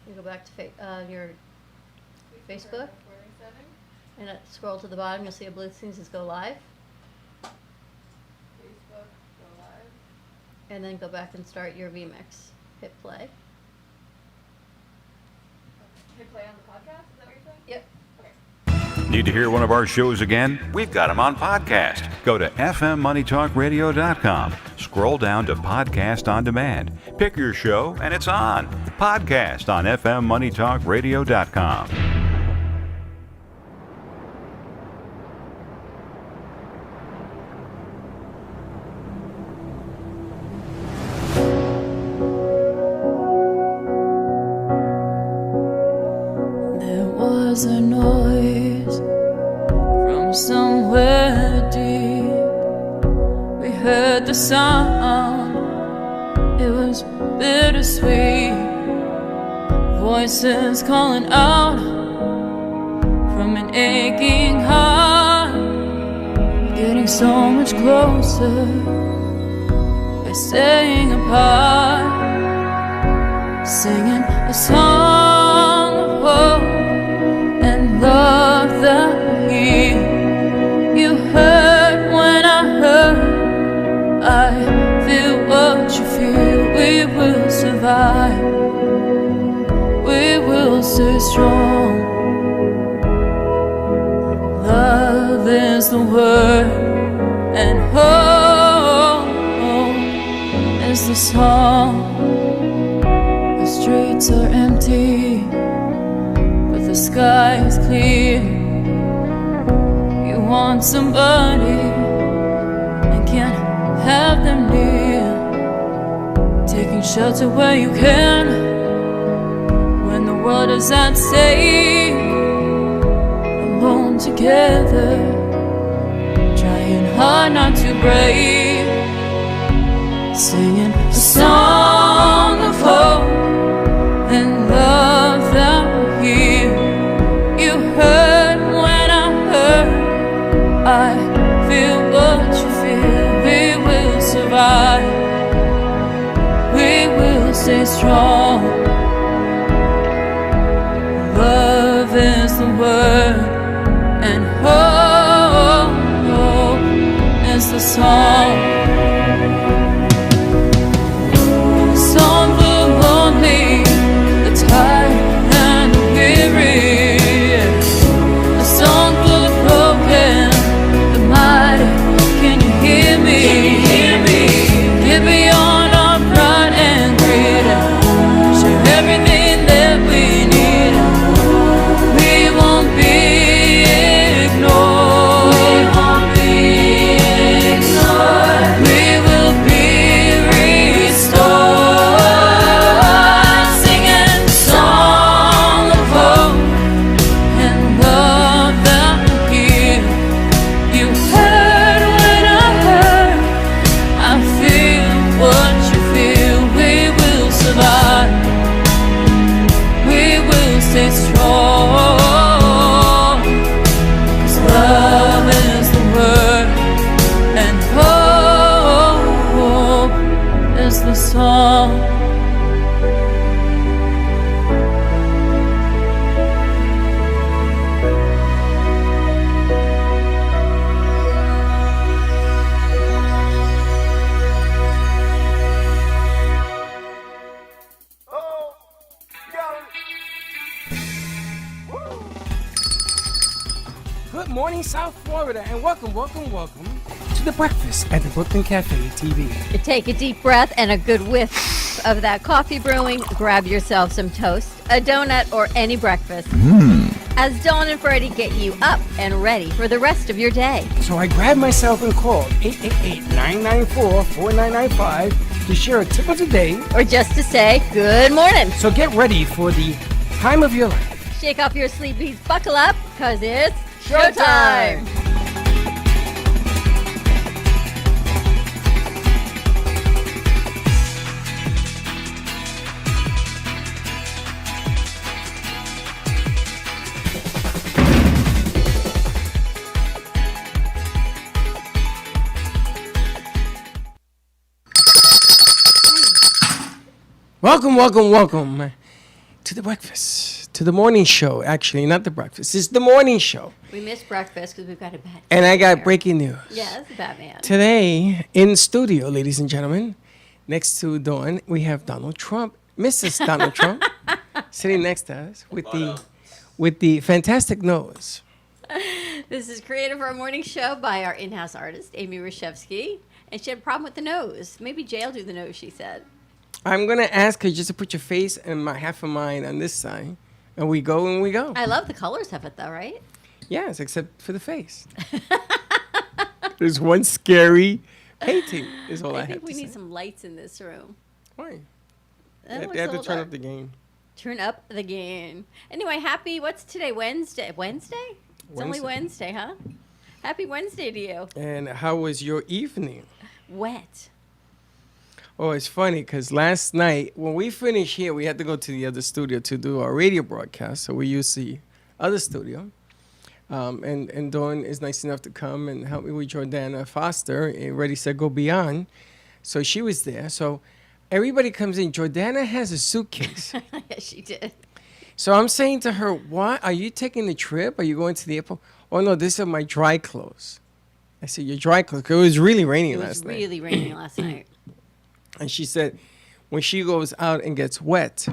You go back to your Facebook, and scroll to the bottom. You'll see a blue thing that says Go Live. Facebook, Go Live. And then go back and start your vMix. Hit play. Okay. Hit play on the podcast? Is that what you're saying? Yep. Need to hear one of our shows again? We've got them on podcast. Go to fmmoneytalkradio.com. Scroll down to Podcast on Demand. Pick your show, and it's on. Podcast on fmmoneytalkradio.com. There was a noise from somewhere deep. We heard the sound, it was bittersweet. Voices calling out from an aching heart, getting so much closer by staying apart, singing a song of hope and love that heals. You heard when I heard, I feel what you feel. We will survive, we will stay strong. Love is the word, and hope is the song. The streets are empty, but the sky is clear. You want somebody and can't have them near. Taking shelter where you can when the world is at stake. Alone together, trying hard not to break. Singing a song of hope and love that will heal. You heard when I heard, I feel what you feel. We will survive, we will stay strong. Love is the word, and hope is the song. The song for the lonely, the tired and the weary. A song for the broken, the mighty. Can you hear me? Get beyond our pride and greed. Share everything that we need. We won't be ignored. We will be restored. Singing a song of hope and love that will heal. You heard when I heard, I feel what you feel. We will survive, we will stay strong. 'Cause love is the word, and hope is the song. Good morning, South Florida, and welcome to the breakfast at the Brooklyn Cafe TV. You take a deep breath and a good whiff of that coffee brewing. Grab yourself some toast, a donut, or any breakfast. As Dawn and Freddie get you up and ready for the rest of your day. So I grabbed myself and called 888-994-4995 to share a tip of the day. Or just to say good morning. So get ready for the time of your life. Shake off your sleepies, buckle up, cause it's showtime! Welcome to the breakfast, to the morning show. Actually, not the breakfast. It's the morning show. We missed breakfast because we've got a Batman. And I got here. breaking news. Yeah, it's Batman. Today, in studio, ladies and gentlemen, next to Dawn, we have Donald Trump, Mrs. Donald Trump, sitting next to us with the fantastic nose. This is created for our morning show by our in-house artist, Amy Rashevsky. And she had a problem with the nose. Maybe Jay'll do the nose, she said. I'm going to ask her just to put your face and half of mine on this side. And we go and we go. I love the colors of it, though, right? Yes, except for the face. There's one scary painting, is all I, I have think to we say. need some lights in this room. Why? That They looks have a to little turn dark. up the game. Turn up the gain. Anyway, what's today? Wednesday? Wednesday? It's only Wednesday, huh? Happy Wednesday to you. And how was your evening? Wet. Oh, it's funny because last night when we finished here, we had to go to the other studio to do our radio broadcast. So we used the other studio. And Dawn is nice enough to come and help me with Jordana Foster and Ready, Set, Go Beyond. So she was there. So everybody comes in. Jordana has a suitcase. Yes, she did. So I'm saying to her, "Why are you taking the trip? Are you going to the airport?" "Oh no, these are my dry clothes." I said, "Your dry clothes?" 'Cause it was really raining It was last night. really raining last night. And she said, when she goes out and gets wet,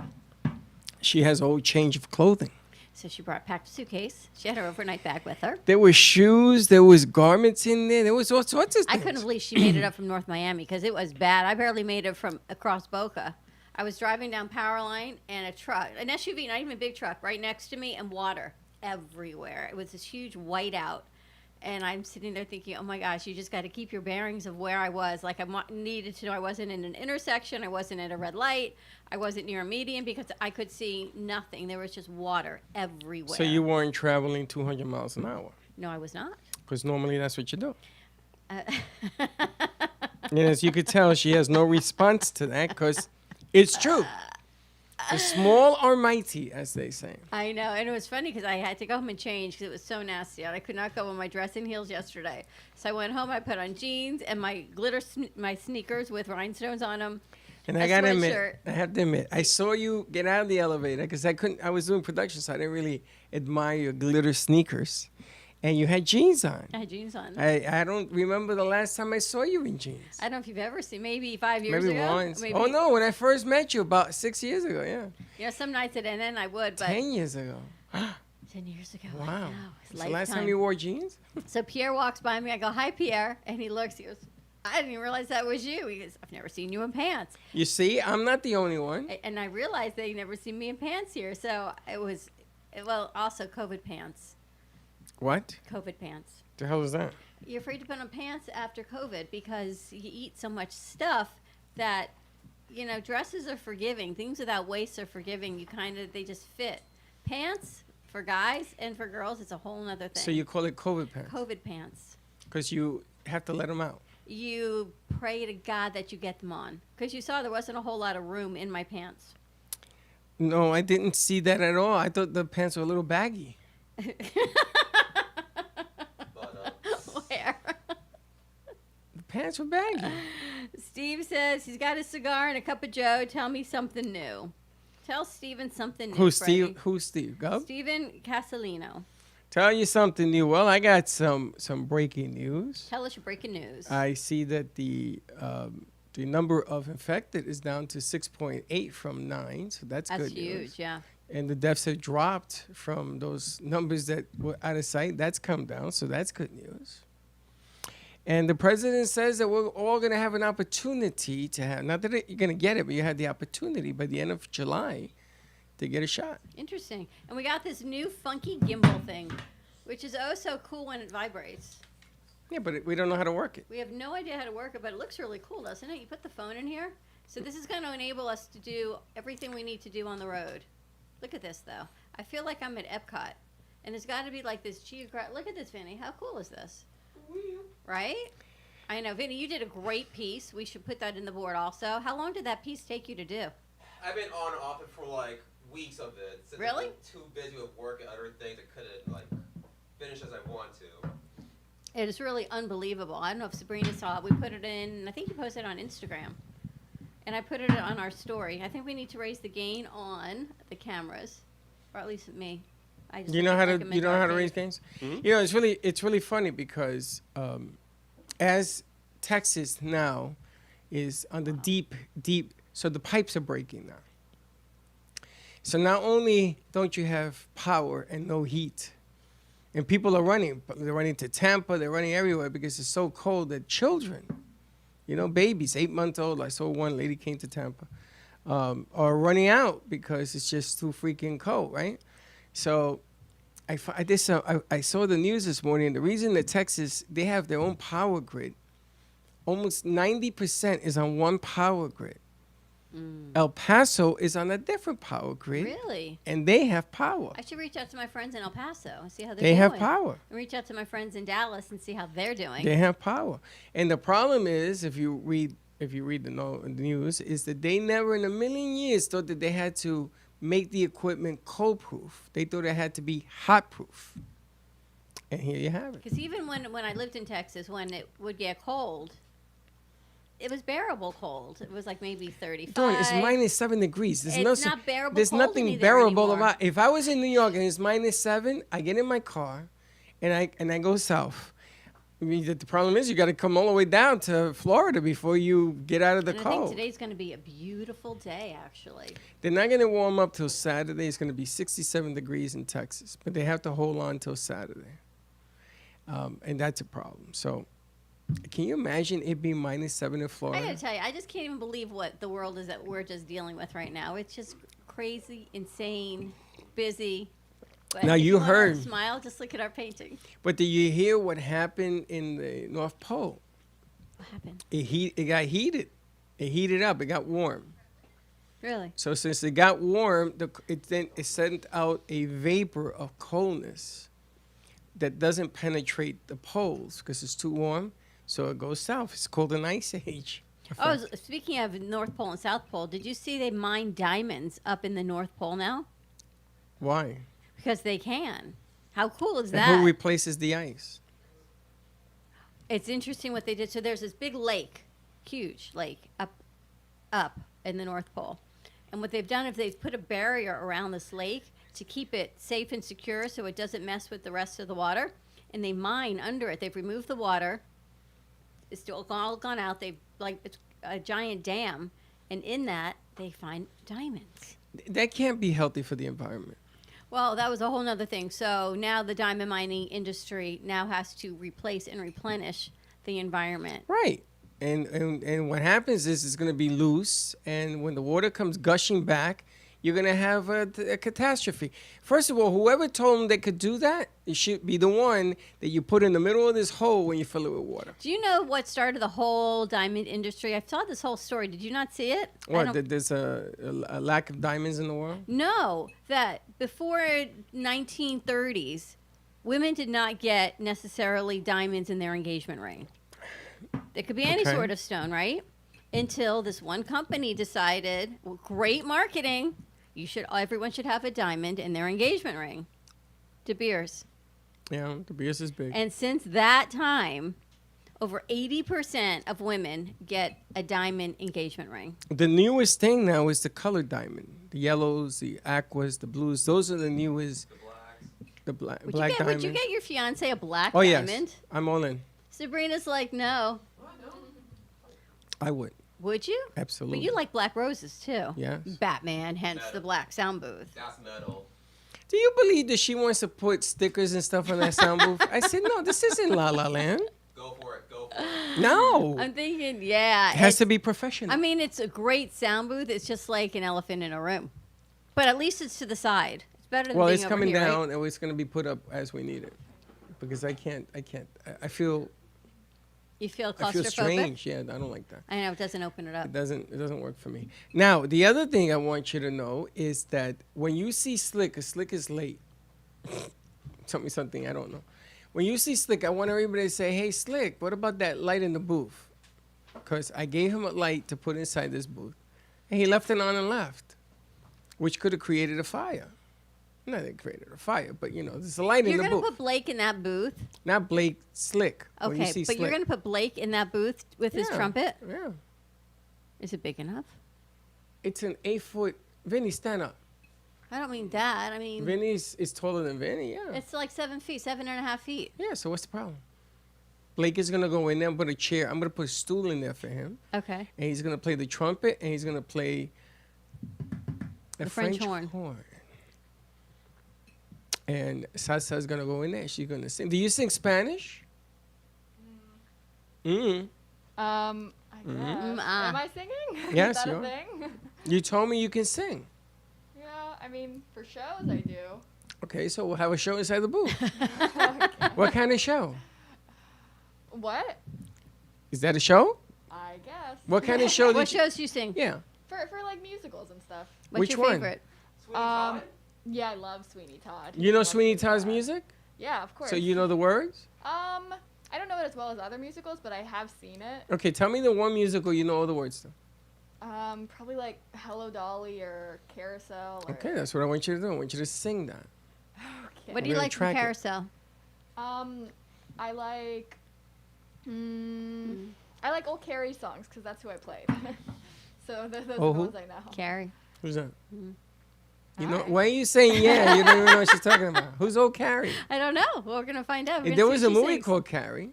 she has a whole change of clothing. So she packed a suitcase. She had her overnight bag with her. There were shoes, there was garments in there, there was all sorts of I things. couldn't believe she made it up from North Miami because it was bad. I barely made it from across Boca. I was driving down Powerline and a truck, an SUV, not even a big truck, right next to me, and water everywhere. It was this huge whiteout. And I'm sitting there thinking, oh my gosh, you just got to keep your bearings of where I was. Like needed to know I wasn't in an intersection. I wasn't at a red light. I wasn't near a median because I could see nothing. There was just water everywhere. So you weren't traveling 200 miles an hour? No, I was not. Because normally that's what you do. And as you could tell, she has no response to that because it's true. The small are mighty, as they say. I know, and it was funny because I had to go home and change because it was so nasty out. I could not go in my dressing heels yesterday, so I went home. I put on jeans and my my sneakers with rhinestones on them. And A I gotta sweatshirt. admit, I have to admit, I saw you get out of the elevator because I was doing production, so I didn't really admire your glitter sneakers. And you had jeans on. I had jeans on. I don't remember the last time I saw you in jeans. I don't know if you've ever seen, maybe 5 years Maybe ago. once. Maybe, Oh no, when I first met you about 6 years ago, yeah. You know, some nights at NN I would, but 10 years ago. 10 years ago. Wow. I know, it's It's the last time lifetime. you wore jeans? So Pierre walks by me. I go, hi, Pierre. And he looks, he goes, I didn't even realize that was you. He goes, I've never seen you in pants. You see, I'm not the only one. And I realized they never seen me in pants here. So it was, well, also COVID pants. What? COVID pants. The hell is that? You're afraid to put on pants after COVID because you eat so much stuff that, you know, dresses are forgiving. Things without waist are forgiving. They just fit. Pants for guys and for girls, it's a whole nother thing. So you call it COVID pants? COVID pants. Because you have to let them out. You pray to God that you get them on. Because you saw there wasn't a whole lot of room in my pants. No, I didn't see that at all. I thought the pants were a little baggy. Where? The pants were baggy. Steve says he's got a cigar and a cup of Joe. Tell me something new. Tell Steven something new. Who's Freddie. Steve? Who's Steve? Gov? Steven Casalino. Tell you something new. Well, I got some breaking news. Tell us your breaking news. I see that the number of infected is down to 6.8 from 9, so that's That's good huge, news. yeah. And the deaths have dropped from those numbers that were out of sight. That's come down, so that's good news. And the president says that we're all going to have an opportunity to have, not that you're going to get it, but you had the opportunity by the end of July to get a shot. Interesting. And we got this new funky gimbal thing, which is oh so cool when it vibrates. Yeah, but we don't know how to work it. We have no idea how to work it, but it looks really cool, doesn't it? You put the phone in here. So this is going to enable us to do everything we need to do on the road. Look at this, though. I feel like I'm at Epcot. And there's got to be like this geographic. Look at this, Vinny. How cool is this? Right? I know. Vinny, you did a great piece. We should put that in the board also. How long did that piece take you to do? I've been on and off it for like weeks of it. Since Really? I've been too busy with work and other things, I couldn't like finish as I want to. It is really unbelievable. I don't know if Sabrina saw it. We put it in, I think you posted it on Instagram. and I put it on our story. I think we need to raise the gain on the cameras, or at least me. I just You know how to recommend you know how to our raise page. gains? You know, it's really funny because as Texas now is on the deep, so the pipes are breaking now. So not only don't you have power and no heat, and people are running, but they're running to Tampa, they're running everywhere because it's so cold that children, you know, babies, 8 months old, I saw one lady came to Tampa, are running out because it's just too freaking cold, right? So I saw the news this morning, and the reason that Texas, they have their own power grid, almost 90% is on one power grid. El Paso is on a different power grid, Really? and they have power. I should reach out to my friends in El Paso and see how they're They doing. have power. And reach out to my friends in Dallas and see how they're doing. They have power. And the problem is, if you read the news, is that they never in a million years thought that they had to make the equipment cold-proof. They thought it had to be hot-proof. And here you have it. Because even when I lived in Texas, when it would get cold, it was bearable cold. It was like maybe 35. Dawn, it's -7 degrees. It's not bearable There's cold nothing any there bearable anymore. about. If I was in New York and it's -7, I get in my car, and I go south. I mean, the problem is you got to come all the way down to Florida before you get out of the And I cold. think today's going to be a beautiful day, actually. They're not going to warm up till Saturday. It's going to be 67 degrees in Texas, but they have to hold on till Saturday, and that's a problem. So, can you imagine it being -7 in I Florida? got to tell you, I just can't even believe what the world is that we're just dealing with right now. It's just crazy, insane, busy. But Now, if you wanna heard- Smile, just look at our painting. But did you hear what happened in the North Pole? What happened? It got heated. It heated up. It got warm. Really? So since it got warm, it sent out a vapor of coldness that doesn't penetrate the poles because it's too warm. So it goes south. It's called an ice age. Oh, speaking of North Pole and South Pole, did you see they mine diamonds up in the North Pole now? Why? Because they can. How cool is And that? who replaces the ice? It's interesting what they did. So there's this big lake, huge lake, up in the North Pole. And what they've done is they've put a barrier around this lake to keep it safe and secure so it doesn't mess with the rest of the water. And they mine under it. They've removed the water. It's still all gone out. It's a giant dam. And in that, they find diamonds. That can't be healthy for the environment. Well, that was a whole nother thing. So now the diamond mining industry now has to replace and replenish the environment. Right. And what happens is it's going to be loose, and when the water comes gushing back, you're going to have a catastrophe. First of all, whoever told them they could do that, it should be the one that you put in the middle of this hole when you fill it with water. Do you know what started the whole diamond industry? I saw this whole story. Did you not see it? I What, don't- that there's a lack of diamonds in the world? No, that before 1930s, women did not get necessarily diamonds in their engagement ring. It could be any Okay. sort of stone, right? Until this one company decided, well, great marketing, everyone should have a diamond in their engagement ring. De Beers. Yeah, the Beers is big. And since that time, over 80% of women get a diamond engagement ring. The newest thing now is the colored diamond. The yellows, the aquas, the blues. Those are the newest. The blacks. The black diamond. Would you get your fiance a black Oh, diamond? yes. I'm all in. Sabrina's like, no. I would. Would you? Absolutely. But you like black roses too. Yes. Batman, hence the black sound booth. That's metal. Do you believe that she wants to put stickers and stuff on that sound booth? I said, no, this isn't La La Land. Go for it. Go for it. No. I'm thinking, yeah. It has it's- to be professional. I mean, it's a great sound booth. It's just like an elephant in a room. But at least it's to the side. It's better than well, being it's over coming here, right? down, and it's going to be put up as we need it. Because I feel You feel I feel claustrophobic? strange. Yeah, I don't like that. I know, it doesn't open it up. It doesn't work for me. Now, the other thing I want you to know is that when you see Slick, 'cause Slick is late. Tell me something I don't know. When you see Slick, I want everybody to say, "Hey, Slick, what about that light in the booth?" Because I gave him a light to put inside this booth, and he left it on and left, which could have created a fire. Not that it created a fire, but there's a light You're in the going to booth. put Blake in that booth? Not Blake, Slick. When you Okay, see but you're Slick. going to put Blake in that booth with his Yeah, trumpet? Yeah. Is it big enough? It's an 8-foot. Vinny, stand up. I don't mean that. I mean, Vinny is taller than Vinny. Yeah. it's like 7 feet, 7.5 feet. Yeah. So what's the problem? Blake is gonna go in there and put a chair. I'm gonna put a stool in there for him, Okay. and he's gonna play the trumpet, and he's gonna play a The French horn. And Sasa's gonna go in there. She's gonna sing. Do you sing Spanish? Mm. I guess. Am I singing? Yes, Is that you a are. thing? You told me you can sing. Yeah, I mean, for shows I do. Okay, so we'll have a show inside the booth. What kind of show? What? Is that a show? I guess. What kind of show What did you? shows do you sing? Yeah. For like musicals and stuff. What's Which your one? favorite? Sweeney Todd? Yeah, I love Sweeney Todd. You know Love Sweeney Todd's music? Yeah, of course. So you know the words? I don't know it as well as other musicals, but I have seen it. Okay, tell me the one musical you know all the words to. Probably like Hello Dolly or Carousel. Or, Okay, that's what I want you to do. I want you to sing that. Okay. What do you gonna like from track it. Carousel? I like. I like old Carrie songs because that's who I played. So those are Oh, the who? ones I know. Carrie. Who's that? Mm-hmm. You know, Hi. why are you saying yeah? You don't even know what she's talking about. Who's old Carrie? I don't know. We're gonna find out. We're There gonna was see a what she movie sings. called Carrie.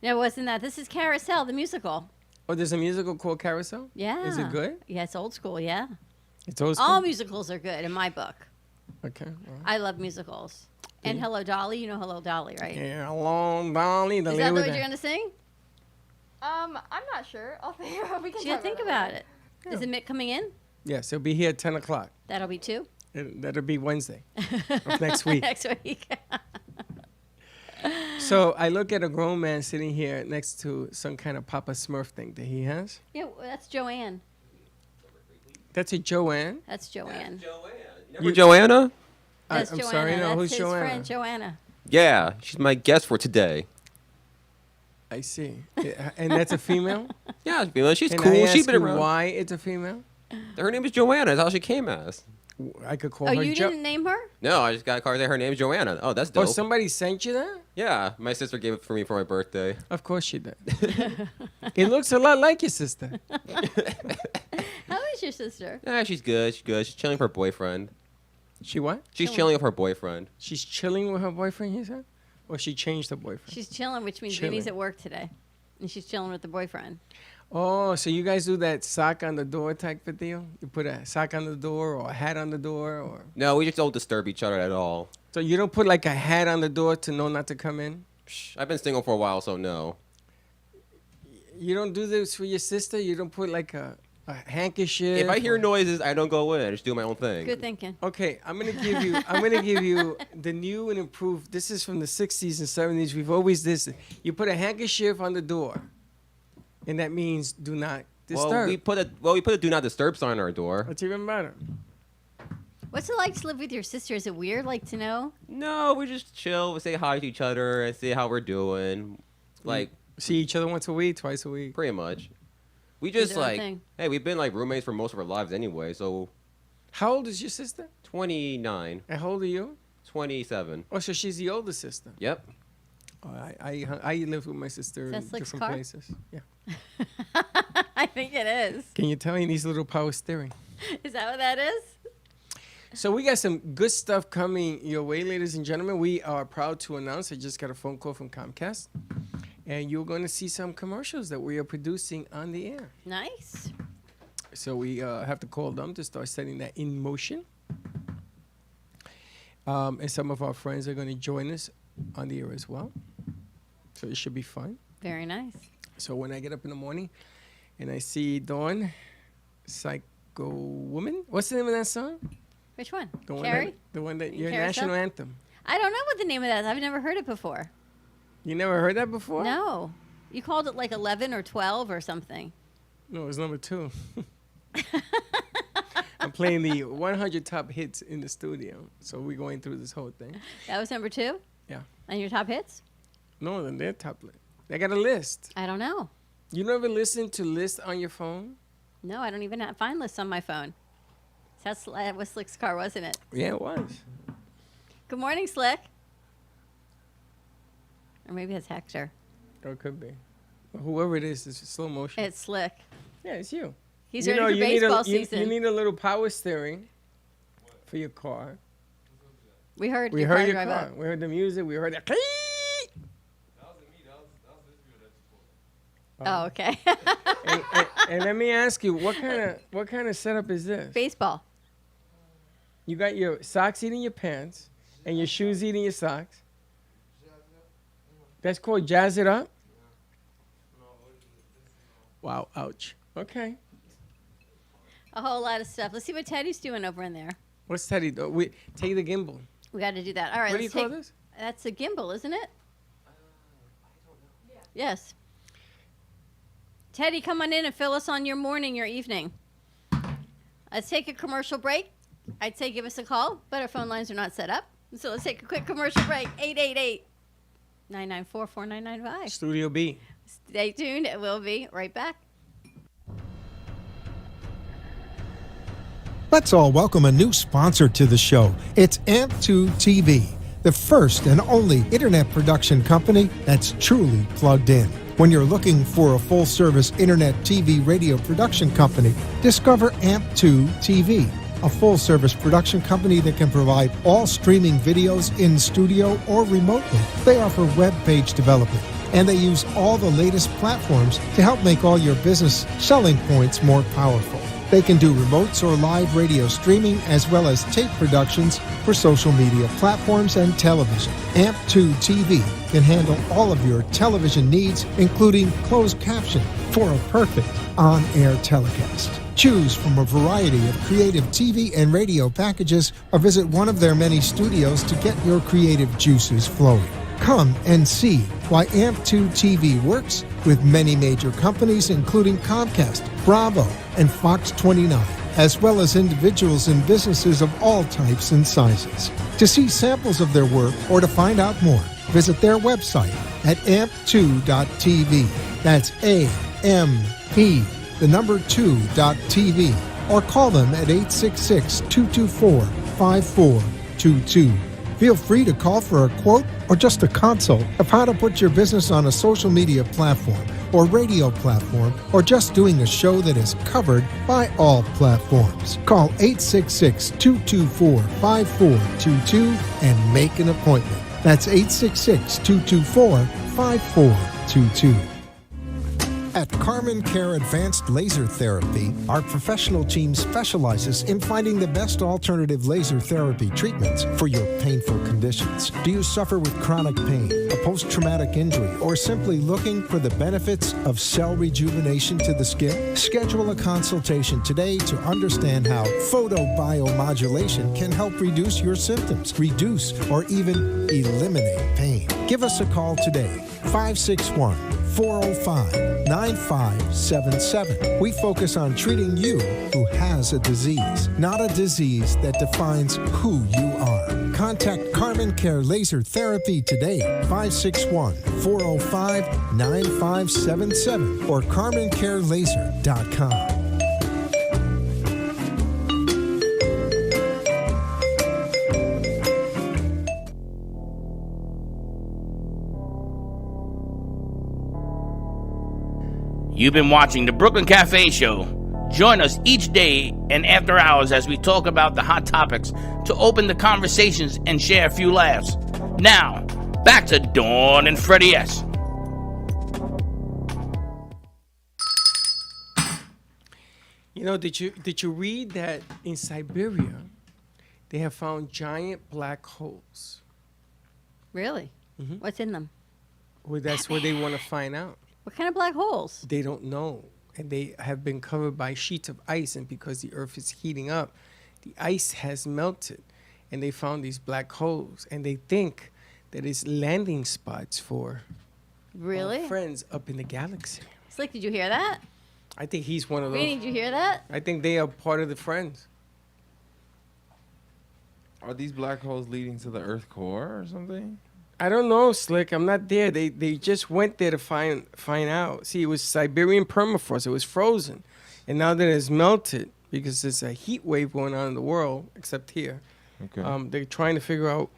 No, it wasn't that. This is Carousel, the musical. Oh, there's a musical called Carousel? Yeah. Is it good? Yeah, it's old school. Yeah. It's old All school? musicals are good in my book. Okay. Well. I love musicals. And Hello Dolly, you know Hello Dolly, right? Yeah, long Dolly. The Is lady that with what the- you're gonna sing? I'm not sure. I'll think. We can You gotta talk think about about it. Is it coming in? Yes, it'll be here at 10 o'clock. That'll be 2 That'll be Wednesday of next week. next week. So I look at a grown man sitting here next to some kind of Papa Smurf thing that he has. Yeah, well, that's Joanne. That's a Joanne. That's Joanne. Joanne. You remember Joanna? That's I'm Joanna. sorry, no, That's who's his Joanna? friend Joanna. Yeah, she's my guest for today. I see. And that's a female? Yeah, female. She's And cool. I She's ask been you around. why it's a female? Her name is Joanna. That's how she came as. I could call Oh, her you Jo. didn't name her? No, I just got a card there. Her name's Joanna. Oh, that's Oh, dope. somebody sent you that? Yeah, my sister gave it for me for my birthday. Of course she did. It looks a lot like your sister. How is your sister? Yeah, she's good. She's good. She's chilling with her boyfriend. She what? She's chilling with her boyfriend. She's chilling with her boyfriend, you said? Or she changed her boyfriend? She's chilling, which means Chilling. Vinny's at work today. And she's chilling with the boyfriend. Oh, so you guys do that sock on the door type of deal? You put a sock on the door or a hat on the door, or No, we just don't disturb each other at all. so you don't put like a hat on the door to know not to come in? Psh, I've been single for a while, so no. You don't do this for your sister? You don't put like a handkerchief? If I hear or- noises, I don't go in. I just do my own thing. Good thinking. Okay, I'm gonna give you the new and improved. This is from the 60s and 70s. We've always this. You put a handkerchief on the door, and that means do not disturb. Well, we put a do not disturb sign on our door. What's even better? What's it like to live with your sister? Is it weird, like, to know? No, we just chill. We say hi to each other and see how we're doing. Like, See each other once a week, twice a week. pretty much. We Do just their own like, thing. hey, we've been like roommates for most of our lives anyway. So How old is your sister? 29, And how old are you? 27. Oh, so she's the older sister. Yep. Oh, I lived with my sister Is that in Slick's different car? places. Yeah. I think it is. Can you tell he needs a little power steering? Is that what that is? So we got some good stuff coming your way, ladies and gentlemen. We are proud to announce I just got a phone call from Comcast, and you're going to see some commercials that we are producing on the air. Nice. So we have to call them to start setting that in motion. And some of our friends are going to join us on the air as well. So it should be fun. Very nice. So when I get up in the morning and I see Dawn, Psycho Woman, what's the name of that song? Which one? The one Carrie? that, the one that your Carousel? national anthem. I don't know what the name of that is. I've never heard it before. You never heard that before? No. You called it like 11 or 12 or something. No, it's number 2. I'm playing the 100 top hits in the studio. So we're going through this whole thing. That was number 2? Yeah. On your top hits? No, then they're top list. They got a list. I don't know. You never listen to lists on your phone? No, I don't even find lists on my phone. That was Slick's car, wasn't it? Yeah, it was. Good morning, Slick. Or maybe it's Hector. Or it could be. Whoever it is slow motion. It's Slick. Yeah, it's you. He's ready for baseball season. You need a little power steering for your car. We heard We your heard car your drive car. up. We heard the music. We heard that. Oh, okay. And let me ask you, what kind of setup is this? Baseball. You got your socks eating your pants and your shoes eating your socks. That's called jazz it up? Wow, ouch. Okay. A whole lot of stuff. Let's see what Teddy's doing over in there. What's Teddy do? Take the gimbal. We got to do that. All right. What do you let's call take, this? That's a gimbal, isn't it? Yes. Teddy, come on in and fill us on your morning, your evening. Let's take a commercial break. I'd say give us a call, but our phone lines are not set up. So let's take a quick commercial break. 888-994-4995. Studio B. Stay tuned. We'll be right back. Let's all welcome a new sponsor to the show. It's AMP2 TV, the first and only internet production company that's truly plugged in. When you're looking for a full-service internet TV radio production company, discover AMP2 TV, a full-service production company that can provide all streaming videos in studio or remotely. They offer web page development, and they use all the latest platforms to help make all your business selling points more powerful. They can do remotes or live radio streaming as well as tape productions for social media platforms and television. AMP2 TV can handle all of your television needs, including closed caption for a perfect on-air telecast. Choose from a variety of creative TV and radio packages or visit one of their many studios to get your creative juices flowing. Come and see why AMP2 TV works with many major companies, including Comcast, Bravo, and Fox 29, as well as individuals and businesses of all types and sizes. To see samples of their work or to find out more, visit their website at amp2.tv. That's A-M-P, the number 2.tv, or call them at 866-224-5422. Feel free to call for a quote or just a consult of how to put your business on a social media platform or radio platform, or just doing a show that is covered by all platforms. Call 866-224-5422 and make an appointment. That's 866-224-5422. At Carmen Care Advanced Laser Therapy, our professional team specializes in finding the best alternative laser therapy treatments for your painful conditions. Do you suffer with chronic pain, a post-traumatic injury, or simply looking for the benefits of cell rejuvenation to the skin? Schedule a consultation today to understand how photobiomodulation can help reduce your symptoms, reduce or even eliminate pain. Give us a call today, 561-405-9577. We focus on treating you who has a disease, not a disease that defines who you are. Contact Carmen Care Laser Therapy today, 561-405-9577 or carmencarelaser.com. You've been watching the Brooklyn Cafe Show. Join us each day and after hours as we talk about the hot topics to open the conversations and share a few laughs. Now, back to Dawn and Freddie S. You know, did you read that in Siberia they have found giant black holes? Really? What's in them? Well, that's what they want to find out. What kind of black holes? They don't know. And they have been covered by sheets of ice. And because the Earth is heating up, the ice has melted. And they found these black holes. And they think that it's landing spots for Really? our friends up in the galaxy. Slick, did you hear that? I think he's one of those. Greeny, did you hear that? I think they are part of the friends. Are these black holes leading to the Earth core or something? I don't know, Slick. I'm not there. They just went there to find out. See, it was Siberian permafrost. It was frozen. And now that it's melted, because there's a heat wave going on in the world, except here, Okay. they're trying to figure out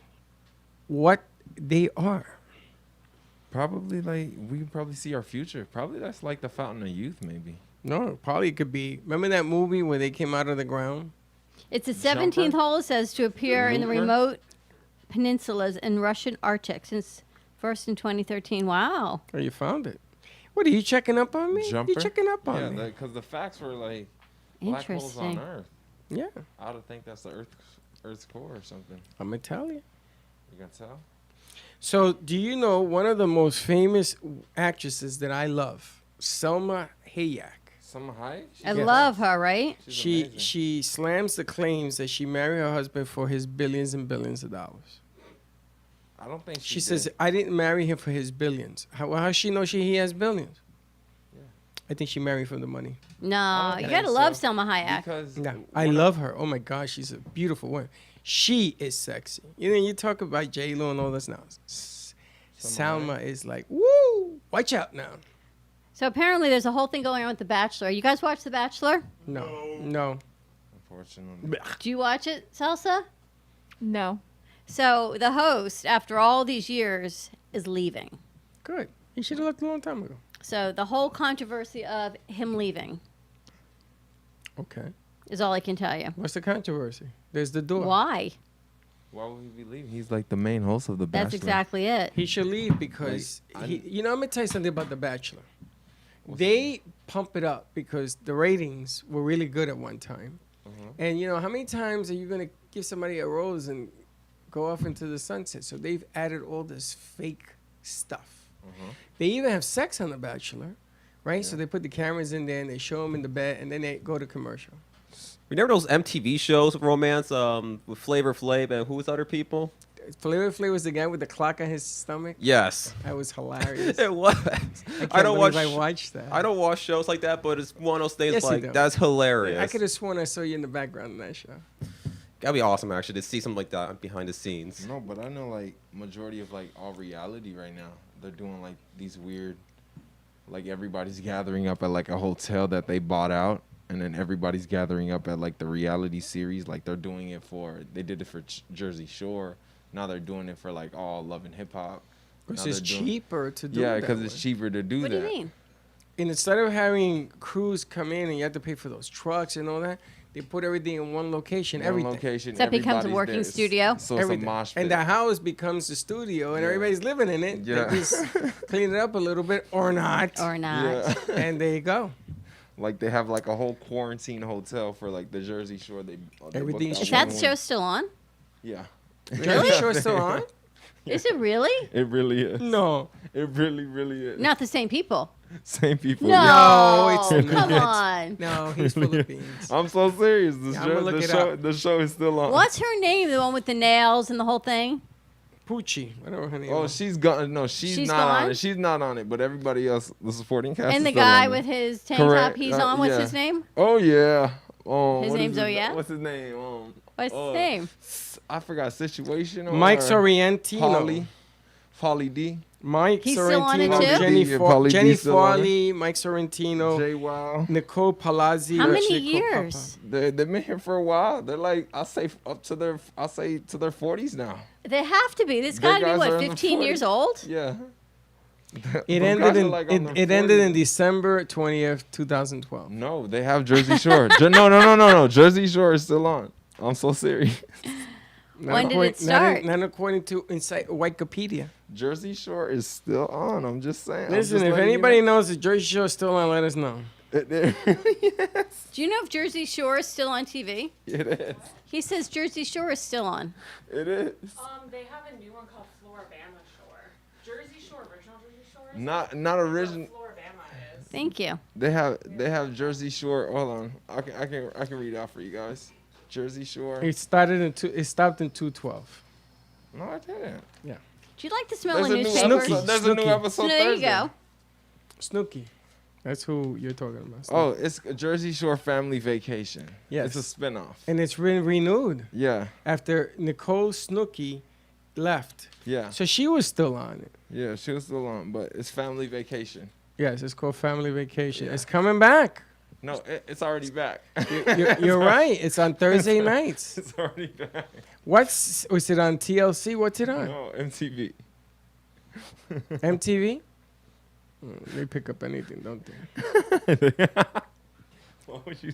what they are. Probably like we can probably see our future. Probably that's like the fountain of youth, maybe. No, probably could be. Remember that movie where they came out of the ground? It's the 17th hole, it says, to appear in the Looper? remote peninsulas in Russian Arctic since first in 2013. Wow. Oh, you found it. What, are you checking up on me? Jumper? You checking up on Yeah, me? because the facts were like black holes on Interesting. Earth. Yeah, I would think that's the Earth's core or something. I'm going to tell you. You can tell. So, do you know one of the most famous actresses that I love? Selma Hayek. Some high? I love her, right? She slams the claims that she married her husband for his billions and billions of dollars. I don't think She says, I didn't marry him for his billions. How she know he has billions? Yeah. I think she married for the money. No, don't you think gotta love so. Selma Hayek. Because No, I love her. Oh my God, she's a beautiful woman. She is sexy. You know, you talk about J Lo and all this now. Selma is like, woo! Watch out now. So apparently there's a whole thing going on with The Bachelor. You guys watch The Bachelor? No. Unfortunately. Do you watch it, Salsa? No. So the host, after all these years, is leaving. Good. He should have left a long time ago. So the whole controversy of him leaving Okay. is all I can tell you. What's the controversy? There's the door. Why? Why would he be leaving? He's like the main host of The Bachelor. That's exactly it. He should leave because you know, I'm gonna tell you something about The Bachelor. They pump it up because the ratings were really good at one time. And you know, how many times are you gonna give somebody a rose and go off into the sunset? So they've added all this fake stuff. They even have sex on The Bachelor, right? So they put the cameras in there and they show them in the bed and then they go to commercial. Remember those MTV shows of romance with Flavor Flav and who was other people? Flavor Flav was the guy with the clock on his stomach. Yes. That was hilarious. It was. I don't watch. I watched that. I don't watch shows like that, but it's one of those things Yes, you like do. that's hilarious. I could have sworn I saw you in the background in that show. That'd be awesome actually to see something like that behind the scenes. No, but I know like majority of like all reality right now, they're doing like these weird, like everybody's gathering up at like a hotel that they bought out, and then everybody's gathering up at like the reality series. Like they did it for Jersey Shore. Now they're doing it for like all Love and Hip Hop. Because Now it's they're doing- cheaper to do Yeah, it. because it's cheaper to do What that. do you mean? And instead of having crews come in and you have to pay for those trucks and all that, they put everything in one location. One everything. location. So that becomes a everybody's working there. studio? So Everything. it's a mosh pit. And the house becomes the studio and Yeah. everybody's living in it. Yeah. They just clean it up a little bit or not. Or not. Yeah. And there you go. Like they have like a whole quarantine hotel for like the Jersey Shore. They Everything's booked Is out that one. show still on? Yeah. Jersey Shore's still on? Is it really? It really is. No. It really is. Not the same people. Same people. No, No, it's come not. on. No, he's full of beans. I'm so serious. Yeah, I'ma look it up. The show is still on. What's her name? The one with the nails and the whole thing? Poochie, whatever her name Oh, was. she's gone. No, she's She's not gone? on it. She's not on it. But everybody else, the supporting cast. And is the still guy on with it. his tank top Correct. he's on. What's yeah. his name? Oh yeah. His what name's is Oh Yeah? What's his name? What's his name? I forgot. Situation. Or Mike Sorrentino. Pauly D. Mike He's still on it Sorrentino, too? Jenny, Yeah, Pauly D Jenny still on it. Farley, Mike Sorrentino, J. Wow. Nicole Palazzi. How many Nicole years? They've been here for a while. They're like I say to their 40s now. They have to be. This They got to be, guys are what, in the 15 years 40s. old? Yeah. It Those ended guys are in like on their it ended 40s. in December 20th, 2012. No, they have Jersey Shore. No. Jersey Shore is still on. I'm so serious. When did it start? Not according to Wikipedia. Jersey Shore is still on. I'm just saying. I'm Listen, just if letting you anybody know. knows that Jersey Shore is still on, let us know. Do you know if Jersey Shore is still on TV? It is. He says Jersey Shore is still on. It is. They have a new one called Floribama Shore. Jersey Shore, original Jersey Shore. Not original. Floribama is. Thank you. They have Jersey Shore. Hold on. I can read out for you guys. Jersey Shore. It stopped in 212. No, I didn't. Yeah. Do you like the smell There's of a new newspapers? episode. There's a new Snooki. episode. So there you Thursday. go. Snooki. That's who you're talking about. Snooki. Oh, it's a Jersey Shore Family Vacation. Yes. It's a spinoff. And it's been renewed Yeah. after Nicole Snooki left. Yeah. So she was still on it. Yeah, she was still on, but it's Family Vacation. Yes, it's called Family Vacation. Yeah. It's coming back. No, it's already back. You're right. It's on Thursday nights. It's already back. Was it on TLC? What's it on? No, MTV. MTV? They pick up anything, don't they? What would you?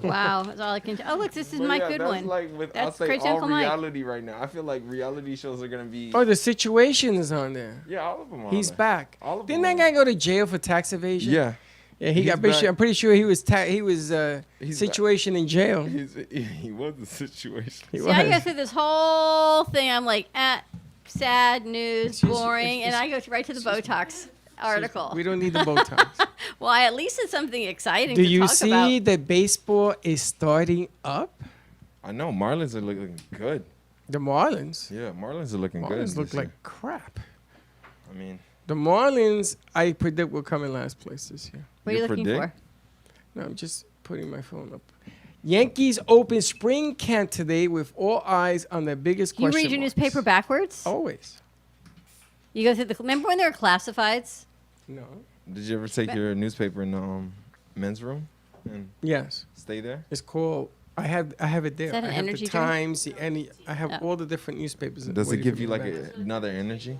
Wow, that's all I can. Oh, look, this is But my yeah, good that's one. Like with, That's I'll say Crazy all Uncle Mike. reality right now. I feel like reality shows are gonna be. Oh, The Situation is on there. Yeah, all of them are. He's on there. back. All of Didn't them that are. guy go to jail for tax evasion? Yeah. Yeah, he He's got. Pretty sure, back. I'm pretty sure he was He's situation in jail. He was the situation. He See, I go was. through this whole thing. I'm like, sad news, It's just- boring, it's and just- I go right to the Botox article. We don't need the Botox. Why? At least it's something exciting Do to you talk see about. that baseball is starting up? I know Marlins are looking good. The Marlins. Yeah, Marlins are looking good. Marlins look this like year. crap. I mean, The Marlins, I predict, will come in last place this year. What are you looking for? No, I'm just putting my phone up. Yankees open spring camp today with all eyes on their biggest You question read your marks. newspaper backwards? Always. You go through the. Remember when there were classifieds? No. did you ever take your newspaper in the men's room and Yes. stay there? It's called. I have it there. Is that an I have energy the drink? Times, the any. I have Oh. all the different newspapers. Does it waiting give for you me like back. another energy?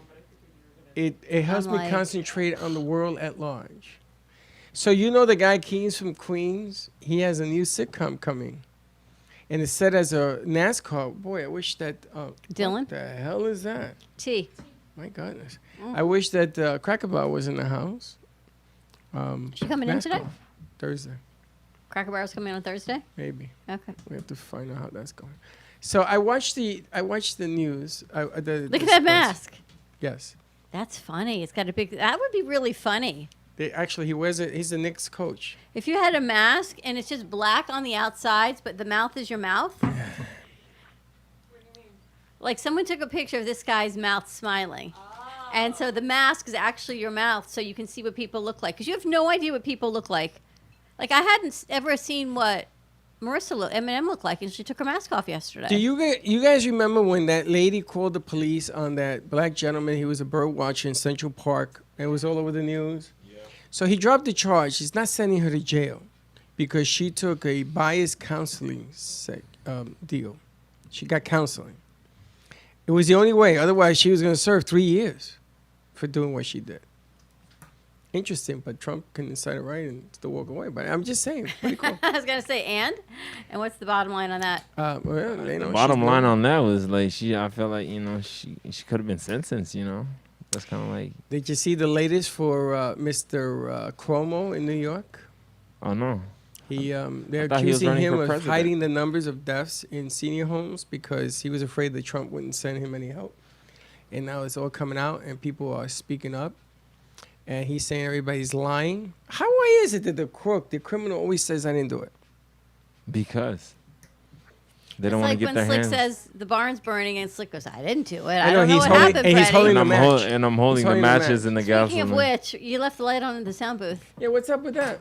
It helps I'm me like- concentrate on the world at large. So you know the guy Keynes from Queens? He has a new sitcom coming, and it's set as a NASCAR. Boy, I wish that. Dylan? What the hell is that? T. My goodness. Mm. I wish that Cracker Barrel was in the house. She coming in today? NASCAR, Thursday, Cracker Barrel's coming on Thursday. maybe. Okay. We have to find out how that's going. So I watched the news. Look at that mask. Yes. That's funny. It's got a big. That would be really funny. Actually, he wears it. He's the Knicks coach. If you had a mask and it's just black on the outsides, but the mouth is your mouth. Like someone took a picture of this guy's mouth smiling. And so the mask is actually your mouth so you can see what people look like. Because you have no idea what people look like. Like I hadn't ever seen what Eminem looked like, and she took her mask off yesterday. Do you guys remember when that lady called the police on that black gentleman? He was a bird watcher in Central Park. It was all over the news. Yeah. So he dropped the charge. He's not sending her to jail because she took a bias counseling deal. She got counseling. It was the only way. Otherwise, she was going to serve 3 years for doing what she did. Interesting, but Trump can decide it right and still walk away. But I'm just saying, pretty cool. I was gonna say, and what's the bottom line on that? Well, they know The bottom she's line doing- on that was like I felt like she could have been sentenced. That's kind of like. Did you see the latest for Mr. Cuomo in New York? Oh no. They're thought he was accusing running him for of president. hiding the numbers of deaths in senior homes because he was afraid that Trump wouldn't send him any help. And now it's all coming out, and people are speaking up. And he's saying everybody's lying. Why is it that the criminal, always says, I didn't do it? Because they It's don't want like to get when their Slick hands. says the barn's burning, and Slick goes, "I didn't do it. I I know, don't know he's what holding- happened, and he's Freddie." holding and the I'm, match. and I'm holding He's the holding the matches match. and the Speaking of gasoline. which, you left the light on in the sound booth. Yeah, what's up with that?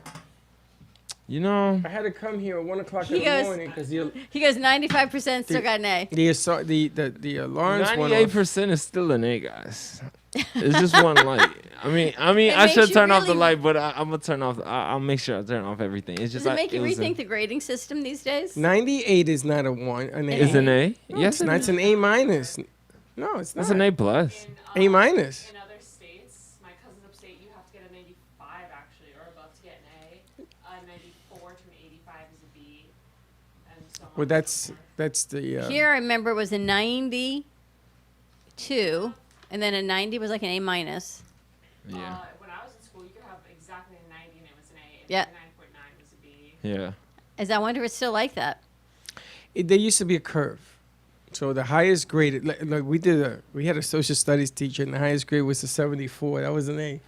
I had to come here at 1 o'clock He in the goes- morning because He goes 95% still got an A. the alarms went off. 98% is still an A, guys. It's just one light. I mean, It I makes should you turn off the really- light, but I'm gonna turn off. I'll make sure I turn off everything. It's just Does it make you was rethink the grading system these days? 98 is not a 1. An A. It's an A? No, Yes, it's it not. is. It's an A minus. No, it's not. That's an A plus. A minus. In other states, my cousin's upstate, you have to get a 95 actually, or above to get an A. 94 to an 85 is a B, and so on. Well, that's the. Here, I remember it was a 92, and then a 90 was like an A minus. Yeah. When I was in school, you could have exactly a 90 and it was an A. And Yeah. 9.9 was a B. Yeah. I wonder if it's still like that. There used to be a curve. So the highest grade, like we had a social studies teacher, and the highest grade was a 74. That was an A.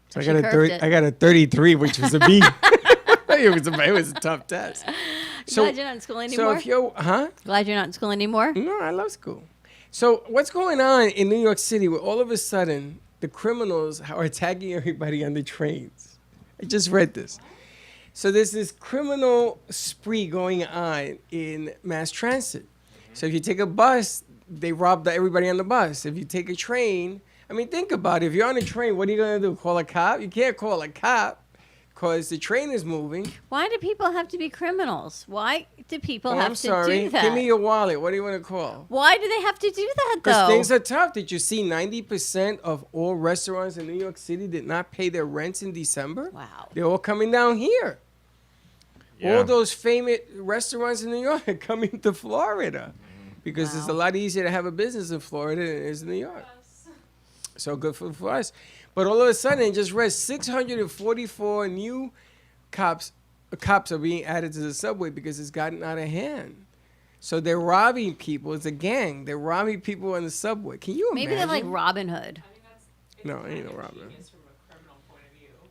So She curved it. I got a 33, which was a B. it was a tough test. Glad you're not in school anymore? So if you're, Glad you're not in school anymore? No, I love school. So what's going on in New York City where all of a sudden the criminals are attacking everybody on the trains? I just read this. So there's this criminal spree going on in mass transit. So if you take a bus, they rob everybody on the bus. If you take a train, I mean, think about it. If you're on a train, what are you going to do? Call a cop? You can't call a cop because the train is moving. Why do people have to be criminals? Why do people Oh, have I'm to sorry. do that? Give me your wallet. What do you want to call? Why do they have to do that, Because though? things are tough. Did you see 90% of all restaurants in New York City did not pay their rents in December? Wow. They're all coming down here. Yeah. All those famous restaurants in New York are coming to Florida because it's a lot easier to have a business in Florida than it is in New York. So good for us. But all of a sudden, I just read 644 new cops are being added to the subway because it's gotten out of hand. So they're robbing people. It's a gang. They're robbing people on the subway. Can you imagine? Maybe they're like Robin Hood. No, ain't no Robin.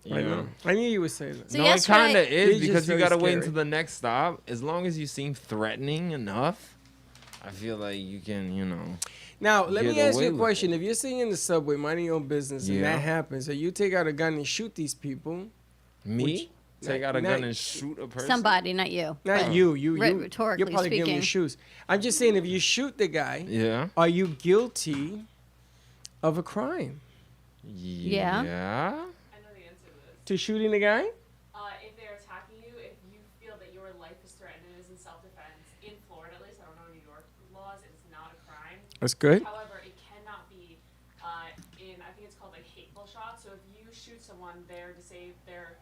Yeah. I know. I knew you would say that. So No, it yesterday- kind of You're is just because you very gotta wait scary. until the next stop. As long as you seem threatening enough, I feel like you can, Now, let me get ask away you a with question. If you're sitting in the subway minding your own business and Yeah. that happens, and you take out a gun and shoot these people, Me take out a not- gun and shoot a person. Somebody, not you. not but you, rhetorically you're probably giving speaking. him shoes. I'm just saying, if you shoot the guy, Yeah. are you guilty of a crime? Yeah. Yeah. I know the answer to this. To shooting the guy? If they're attacking you, if you feel that your life is threatened and is in self-defense, in Florida at least, I don't know New York laws, it is not a crime. That's good. However, it cannot be I think it's called like hateful shots. So if you shoot someone there to say they're,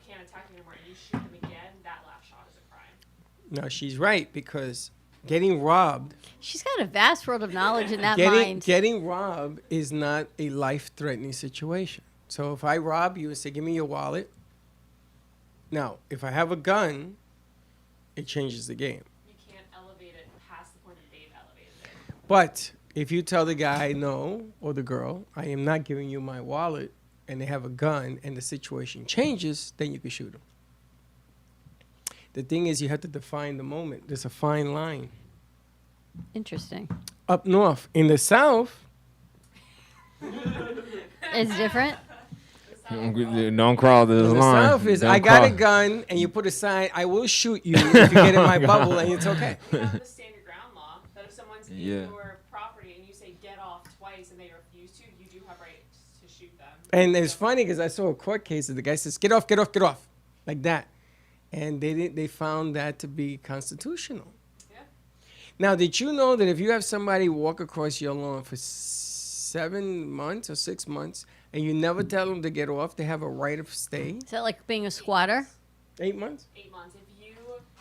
can't attack you anymore, and you shoot them again, that last shot is a crime. No, she's right, because getting robbed, She's got a vast world of knowledge in that mind. getting robbed is not a life-threatening situation. So if I rob you and say, give me your wallet, now, if I have a gun, it changes the game. You can't elevate it past the point that they've elevated it. But if you tell the guy no, or the girl, I am not giving you my wallet, and they have a gun and the situation changes, then you can shoot them. The thing is, you have to define the moment. There's a fine line. Interesting. Up north, in the south, It's different. Don't crawl this in the line. south is Don't I got a cross. gun, and you put a sign, I will shoot you if you get in my bubble, and it's okay. You have the stand your ground law that if someone's Yeah. in your property and you say get off twice and they refuse to, you do have rights to shoot them. And it's funny because I saw a court case that the guy says, get off, get off, get off, like that. And they found that to be constitutional. Yeah. Now, did you know that if you have somebody walk across your lawn for 7 months or 6 months and you never tell them to get off, they have a right of stay? Is that like being a squatter? 8 months? 8 months.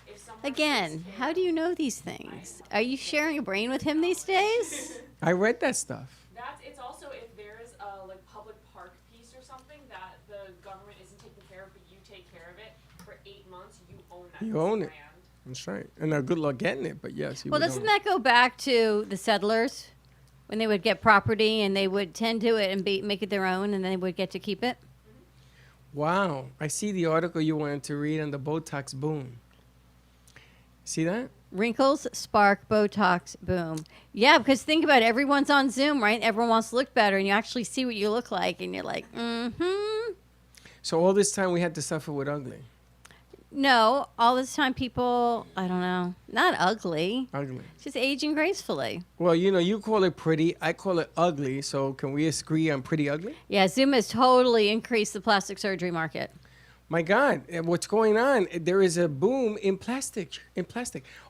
If someone Again, how do you know these things? Are you sharing a brain with him these days? I read that stuff. it's also if there is a like public park piece or something that the government isn't taking care of, but you take care of it for 8 months, you own that. You piece of own it. land. That's right. And good luck getting it, but yes. Well, doesn't that go back to the settlers when they would get property and they would tend to it and make it their own, and then they would get to keep it? Wow. I see the article you wanted to read on the Botox boom. See that? Wrinkles, spark, Botox, boom. Yeah, because think about it. Everyone's on Zoom, right? Everyone wants to look better, and you actually see what you look like, and you're like, mm-hmm. So all this time we had to suffer with ugly. No, all this time people, I don't know, not ugly, Ugly. just aging gracefully. Well, you call it pretty. I call it ugly. So can we agree on pretty ugly? Yeah, Zoom has totally increased the plastic surgery market. My God, what's going on? There is a boom in plastic.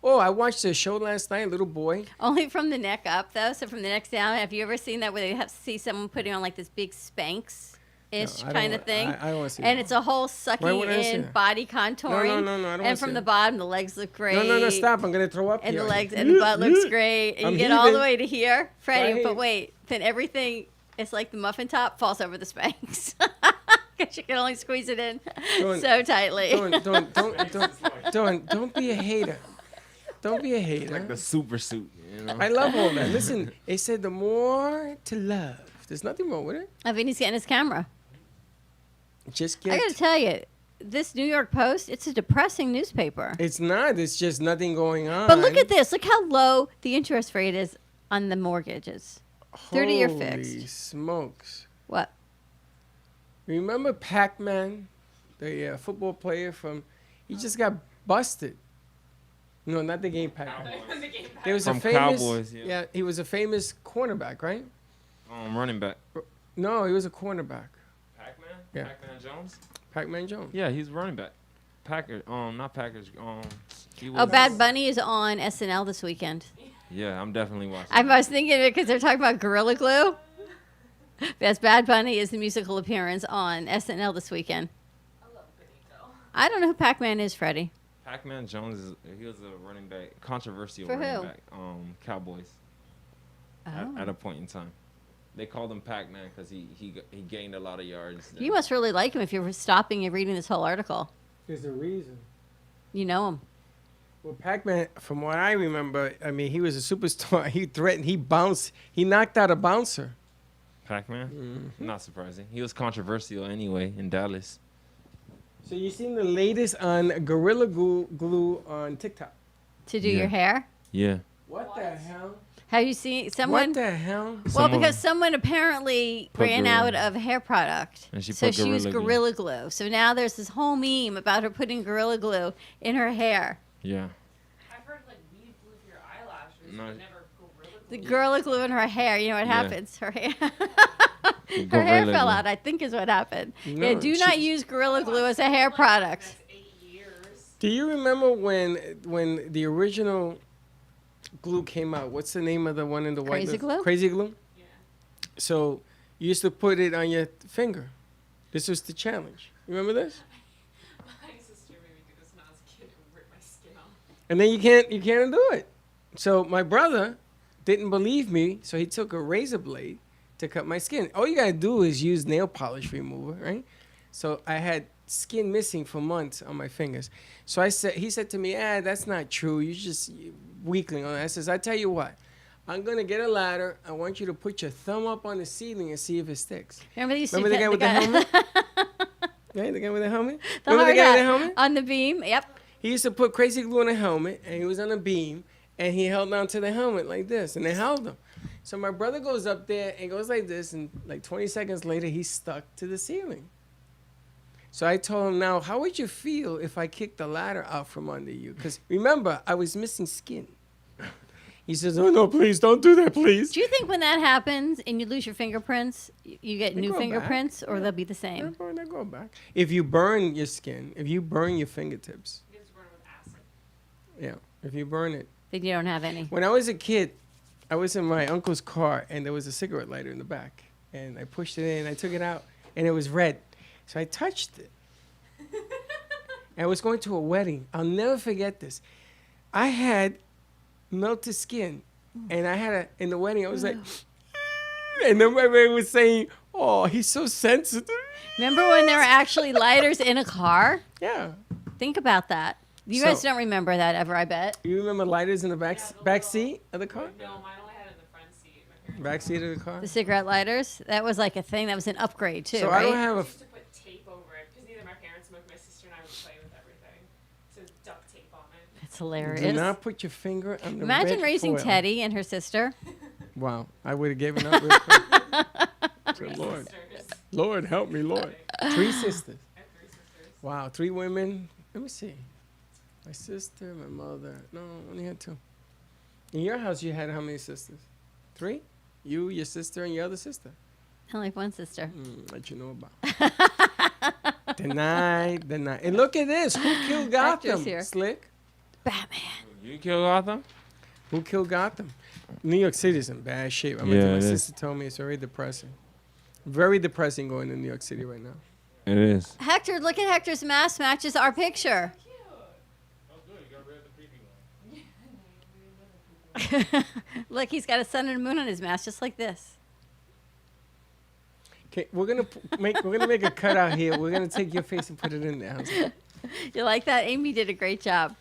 Oh, I watched a show last night, little boy. Only from the neck up, though. So from the neck down, have you ever seen that where they have to see someone putting on like this big Spanx-ish No, I kind don't- of thing? I don't wanna see And that. it's a whole sucking would I see in that? body contouring. No, I don't wanna And see from the that. bottom, the legs look great. No, stop. I'm going to throw up And here. the legs and the butt looks great. And I'm you get all the heaving. way to here, Freddie. Right. But wait, then everything, it's like the muffin top falls over the Spanx. Because you can only squeeze it in Don't- so tightly. Don't be a hater. Don't be a hater. Like the super suit, I love all that. Listen, they said the more to love. There's nothing wrong with it. I mean, he's getting his camera. Just I get. got to tell you, this New York Post, it's a depressing newspaper. It's not. It's just nothing going on. But look at this. Look how low the interest rate is on the mortgages. 30-year Holy fixed. smokes. What? Remember Pac-Man, the football player he just got busted. No, not the game Pac-Man. There was From a famous, Cowboys, yeah. he was a famous cornerback, right? Running back. No, he was a cornerback. Pac-Man? Yeah. Pac-Man Jones? Pac-Man Jones. Yeah, he's running back. Packers. Not Packers. He Oh, was- Bad Bunny is on SNL this weekend. Yeah, I'm definitely watching. I was thinking of it because they're talking about Gorilla Glue. Yes, Bad Bunny is the musical appearance on SNL this weekend. I don't know who Pac-Man is, Freddie. Pac-Man Jones he was a running back, controversial For running who? back. Cowboys. Oh. At a point in time, they called him Pac-Man because he gained a lot of yards. You must really like him if you're stopping and reading this whole article. There's a reason. You know him. Well, Pac-Man, from what I remember, I mean, he was a superstar. He threatened. He bounced. He knocked out a bouncer. Pac-Man? Not surprising. He was controversial anyway in Dallas. So you seen the latest on Gorilla Glue on TikTok? To do your hair? Yeah. What the hell? Have you seen someone? What the hell? Well, because someone apparently Put ran Gorilla. out of hair product. And she so put she used Gorilla Gorilla Glue. So now there's this whole meme about her putting Gorilla Glue in her hair. Yeah. I've heard like weed glue for your eyelashes, No. but never Gorilla The Glue. Gorilla Glue in her hair. You know what Yeah. happens? Her hair. Her hair Gorilla fell Glue. out, I think is what happened. No, Yeah, do not use Gorilla Glue as a hair product. That's 8 years. Do you remember when the original glue came out? What's the name of the one in the white? Crazy Glue? Crazy Glue. Yeah. So you used to put it on your finger. This was the challenge. You remember this? My sister made me do this when I was a kid and rip my skin off. And then you can't do it. So my brother didn't believe me, so he took a razor blade to cut my skin. All you gotta do is use nail polish remover, right? So I had skin missing for months on my fingers. So he said to me, that's not true. You just weakling on that. I says, I tell you what, I'm gonna get a ladder. I want you to put your thumb up on the ceiling and see if it sticks. Remember, you Remember the guy with the helmet? Yeah, the guy with the helmet? The Remember hard the guy with the hat helmet? on the beam. Yep. He used to put crazy glue on a helmet, and he was on a beam, and he held on to the helmet like this, and they held him. So my brother goes up there and goes like this, and like 20 seconds later, he's stuck to the ceiling. So I told him, now, how would you feel if I kicked the ladder out from under you? Because remember, I was missing skin. He says, oh, no, please, don't do that, please. Do you think when that happens and you lose your fingerprints, you get They new go back. fingerprints, or they'll be the same? They go back. If you burn your skin, if you burn your fingertips, You just burn it with acid. yeah, if you burn it. Then you don't have any. When I was a kid, I was in my uncle's car, and there was a cigarette lighter in the back. And I pushed it in, I took it out, and it was red. So I touched it. I was going to a wedding. I'll never forget this. I had melted skin, and I had in the wedding, I was like, and everybody was saying, oh, he's so sensitive. Remember when there were actually lighters in a car? Yeah. Think about that. You So- guys don't remember that ever, I bet. You remember lighters in the back seat of the car? No, mine only had it in the front seat. My parents Back seat of the car? The cigarette lighters? That was like a thing. That was an upgrade, too, So right? I don't have a used to put tape over it because neither my parents smoked. My sister and I would play with everything. So duct tape on it. That's hilarious. Do not put your finger on the Imagine red raising foil. Teddy and her sister. Wow, I would have given up real quick. Good Lord. Sisters. Lord, help me, Lord. 3 sisters. I have 3 sisters. Wow, 3 women. Let me see. My sister, my mother. No, I only had 2. In your house, you had how many sisters? 3? You, your sister, and your other sister. I only have one sister. That you know about. Deny. And look at this. Who killed Gotham? Hector's here. Slick. Batman. You kill Gotham? Who killed Gotham? New York City's in bad shape. My Yeah, it is. sister told me it's very depressing. Very depressing going to New York City right now. It is. Hector, look at Hector's mask matches our picture. Look, he's got a sun and a moon on his mask, just like this. Okay, we're gonna make a cutout here. We're gonna take your face and put it in there. How's that? You like that? Amy did a great job.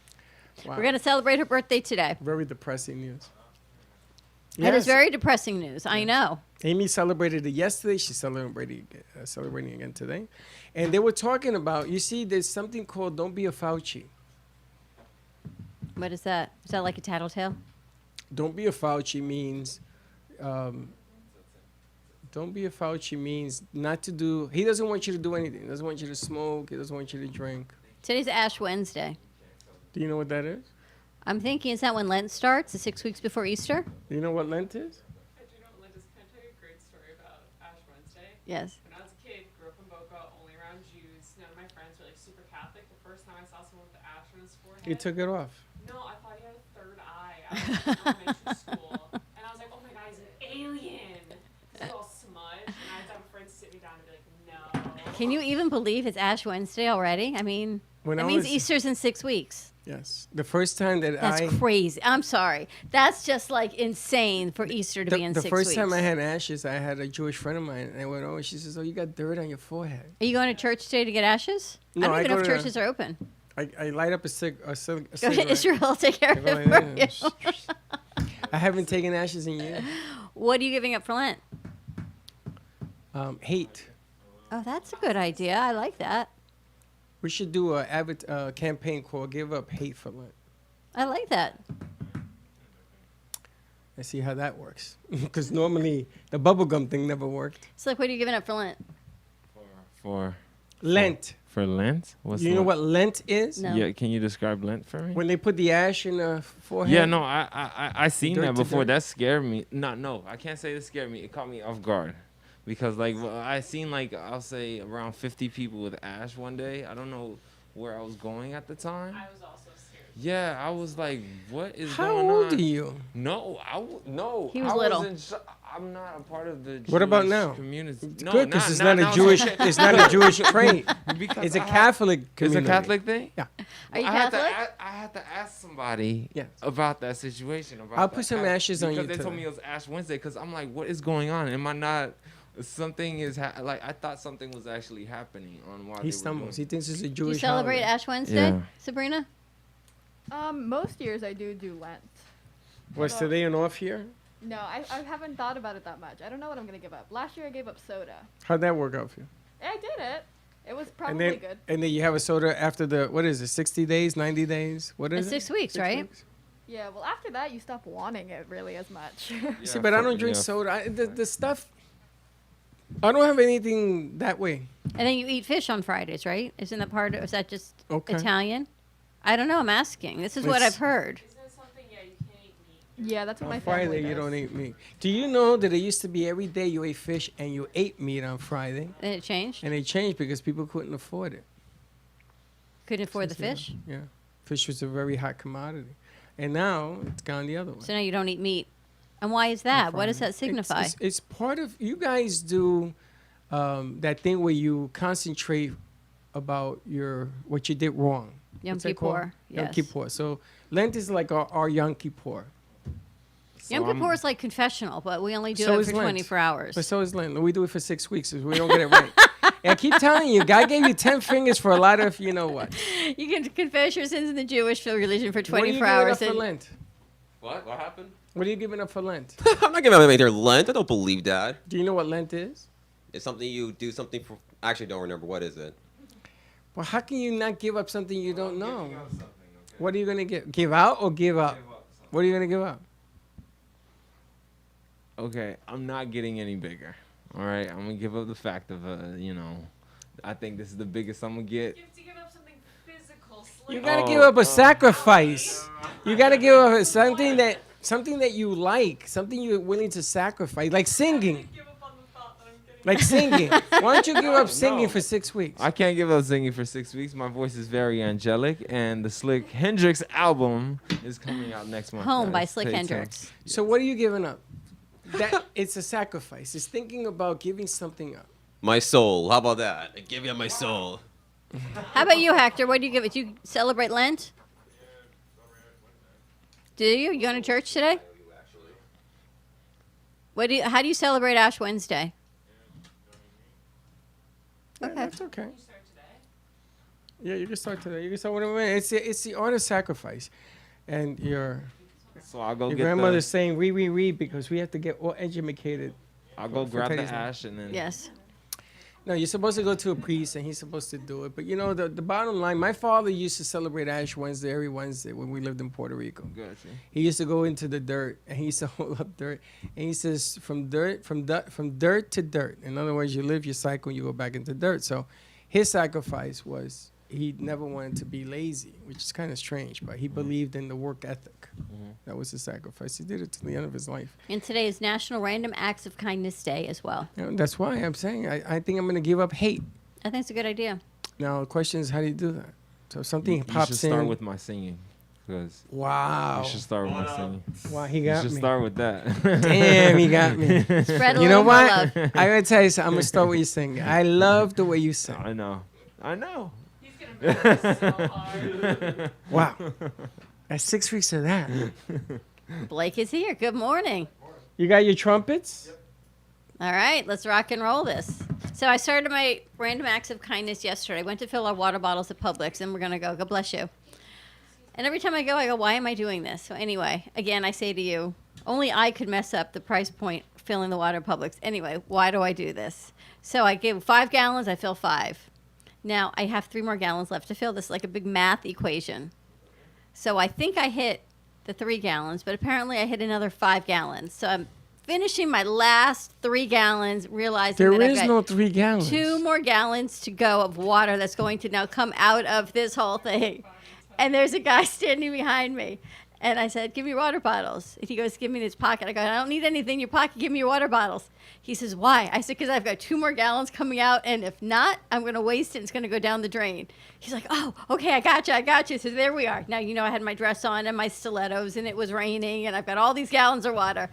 Wow. We're going to celebrate her birthday today. Very depressing news. That is Yes. very depressing news. I know. Amy celebrated it yesterday. She's celebrating again today. And they were talking about, you see, there's something called Don't Be a Fauci. What is that? Is that like a tattletale? Don't be a Fauci means, don't be a Fauci means not to do, he doesn't want you to do anything. He doesn't want you to smoke. He doesn't want you to drink. Today's Ash Wednesday. Do you know what that is? I'm thinking, is that when Lent starts, the 6 weeks before Easter? Do you know what Lent is? I do know what Lent is. Can I tell you a great story about Ash Wednesday? Yes. When I was a kid, grew up in Boca, only around Jews. None of my friends were like super Catholic. The first time I saw someone with the ash on his forehead. He took it off. No, I thought he had a third eye. I was in elementary school. And I was like, oh my god, he's an alien. This is all smudge. And I had to have a friend sit me down and be like, no. Can you even believe it's Ash Wednesday already? I mean, When That I means was- Easter's in 6 weeks. Yes. The first time that That's crazy. I'm sorry. That's just like insane for Easter to be in the 6 first weeks. time I had ashes, I had a Jewish friend of mine, and I went, "Oh," she says, "Oh, you got dirt on your forehead." Are you going to church today to get ashes? No, I don't I even know go if to- churches are open. I light up a Go cigarette. to Israel, take care of I go it like for this. you. I haven't taken ashes in years. What are you giving up for Lent? Hate. Oh, that's a good idea. I like that. We should do a campaign called "Give Up Hate for Lent." I like that. And see how that works. Because normally the bubblegum thing never worked. So, like, what are you giving up for Lent? For Lent. For Lent? What's You know Lent? what Lent is? No. Yeah, can you describe Lent for me? When they put the ash in the forehead. Yeah, no, I seen Dirt that to before. dirt. That scared me. No, I can't say it scared me. It caught me off guard, because like I seen like I'll say around 50 people with ash one day. I don't know where I was going at the time. I was also scared. Yeah, I was like, what is How going old on? are you? No, no. He was I little. wasn't I'm not a part of the What about Jewish now? community. It's No, good because it's not not a now. Jewish. It's not a Jewish trait. Because It's a I had- Catholic It's a community. Catholic thing? Yeah. Are you I had to Catholic? I had to ask somebody Yes. about that situation. About I'll that put some ash- ashes on you because they told today. me it was Ash Wednesday. Because I'm like, what is going on? Am I not? Something is like I thought something was actually happening on why He they stumbles. He Were doing thinks it's a Do Jewish. you celebrate holiday. Ash Wednesday, Yeah. Sabrina? Most years I do Lent. Was today an off year? No, I haven't thought about it that much. I don't know what I'm gonna give up. Last year I gave up soda. How'd that work out for you? I did it. It was And probably then, good. and then you have a soda after the what is it? 60 days, 90 days? What is It's it? 6 weeks, right? weeks? Yeah, well after that you stop wanting it really as much. See, but I don't drink soda. The stuff. I don't have anything that way. And then you eat fish on Fridays, right? Isn't that part of, is that just Okay. Italian? I don't know. I'm asking. This is what It's- I've heard. Isn't it something? Yeah, you can't eat meat. Yeah, that's what my On family Friday, you does. don't eat meat. Do you know that it used to be every day you ate fish and you ate meat on Friday? And it changed? And it changed because people couldn't afford it. Couldn't afford the Since, fish? Yeah. Fish was a very hot commodity. And now it's gone the other way. So now you don't eat meat. And why is that? What does that It's- signify? It's part of, you guys do that thing where you concentrate about what you did wrong. Yom What's that called? Kippur, Yom yes. Kippur. So Lent is like our Yom Kippur. Yom Kippur is like confessional, but we only do So it is for Lent. 24 hours. But so is Lent. We do it for 6 weeks so we don't get it right. And I keep telling you, God gave you 10 fingers for a lot of, you know what. You can confess your sins in the Jewish religion for What are you 24 giving hours. up for and- Lent? What? What happened? What are you giving up for Lent? I'm not giving up anything Lent. I don't believe that. Do you know what Lent is? It's something you do something for. I actually don't remember. What is it? Well, how can you not give up something you don't know? What are you going to give out or give up? What are you going to give up? Okay, I'm not getting any bigger. All right, I'm gonna give up the fact of I think this is the biggest I'm gonna get. You have to give up something physical. You got to Oh, give up a sacrifice. You got to give up something that you like, something you're willing to sacrifice, like singing. Give up on the thought that I'm getting. Like singing. Why don't you give up singing for 6 weeks? I can't give up singing for 6 weeks. My voice is very angelic, and the Slick Hendrix album is coming out next month. Home by guys. Slick Stay tuned. Hendrix. So what are you giving up? That it's a sacrifice. It's thinking about giving something up. My soul. How about that? I give you my soul. How about you, Hector? What do you give it? Do you celebrate Lent? Do you? You going to church today? How do you celebrate Ash Wednesday? Yeah, Okay. that's okay. You start today. Yeah, you can start today. You can start whenever. It's the art of sacrifice, and your So I'll go get grandmother's saying read because we have to get all educated. I'll go for grab the Teddy's life. ash and then. Yes. No, you're supposed to go to a priest and he's supposed to do it. But you know, the bottom line, my father used to celebrate Ash Wednesday every Wednesday when we lived in Puerto Rico. Gotcha. He used to go into the dirt and he used to hold up dirt. And he says, from dirt to dirt. In other words, you live your cycle, you go back into dirt. So his sacrifice was he never wanted to be lazy, which is kind of strange, but he believed in the work ethic. That was his sacrifice. He did it to the end of his life. And today is National Random Acts of Kindness Day as well. You know, that's why I'm saying I think I'm going to give up hate. I think it's a good idea. Now, the question is, how do you do that? So if something You pops should start in. with my singing, because Wow. you should start with my singing. Wow, he You got should me. start with that. Damn, he got me. Spread a You know little more what? love. I gotta tell you something. I'm gonna start with you singing. I love the way you sing. I know. He's gonna Wow. That's 6 weeks of that. Blake is here. Good morning. You got your trumpets? All right, let's rock and roll this. So I started my random acts of kindness yesterday. I went to fill our water bottles at Publix, and we're going to go. God bless you. And every time I go, why am I doing this? So anyway, again, I say to you, only I could mess up the price point filling the water at Publix. Anyway, why do I do this? So I give 5 gallons, I fill 5. Now I have 3 more gallons left to fill. This is like a big math equation. So I think I hit the 3 gallons, but apparently I hit another 5 gallons. So I'm finishing my last 3 gallons, realizing There that is I've got no 3 gallons. 2 more gallons to go of water that's going to now come out of this whole thing. And there's a guy standing behind me. And I said, give me water bottles. And he goes, give me in his pocket. I go, I don't need anything in your pocket. Give me your water bottles. He says, why? I said, because I've got 2 more gallons coming out. And if not, I'm going to waste it. And it's going to go down the drain. He's like, oh, okay, I got you. So there we are. Now, you know, I had my dress on and my stilettos and it was raining. And I've got all these gallons of water.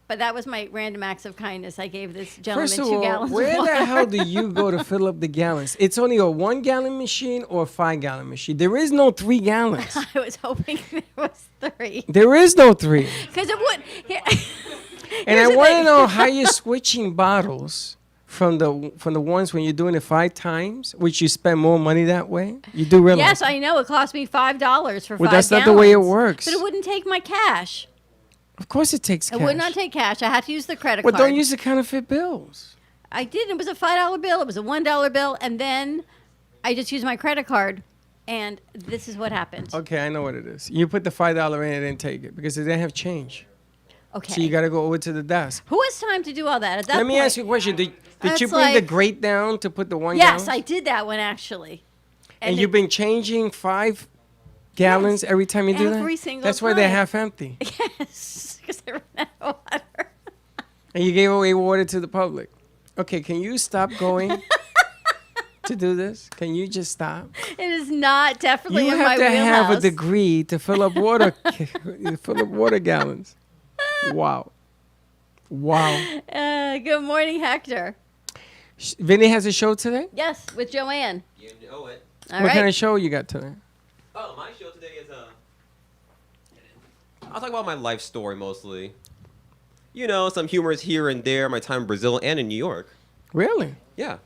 But that was my random acts of kindness. I gave this gentleman First of 2 all, gallons of where water. the hell do you go to fill up the gallons? It's only a 1 gallon machine or a 5 gallon machine. There is no 3 gallons. I was hoping there was 3. There is no 3. Because it would. And I want to know how you're switching bottles from the ones when you're doing it 5 times, which you spend more money that way. You do realize? Yes, I know. It cost me $5 for 5 gallons. Well, that's not the way it works. But it wouldn't take my cash. Of course it takes cash. It would not take cash. I had to use the credit Well, card. don't use the counterfeit bills. I did. It was a $5 bill. It was a $1 bill. And then I just used my credit card. And this is what happened. Okay, I know what it is. You put the $5 in and didn't take it because they didn't have change. Okay. So you got to go over to the desk. Who has time to do all that? At that Let me point, ask you a question. Did That's you bring the like- grate down to put the 1 Yes, gallon? I did that one actually. And you've been changing 5 gallons every time you do that? Every single That's why they're time. half empty. Yes, because they ran out of water. And you gave away water to the public. Okay, can you stop going to do this? Can you just stop? It is not definitely You in have my to have a wheelhouse. degree to fill up water, fill up water gallons. Wow. Wow. Good morning, Hector. Vinny has a show today? Yes, with Joanne. You know it. All What right. kind of show you got today? Oh, my show today is I'll talk about my life story mostly. You know, some humors here and there, my time in Brazil and in New York. Really? Yeah.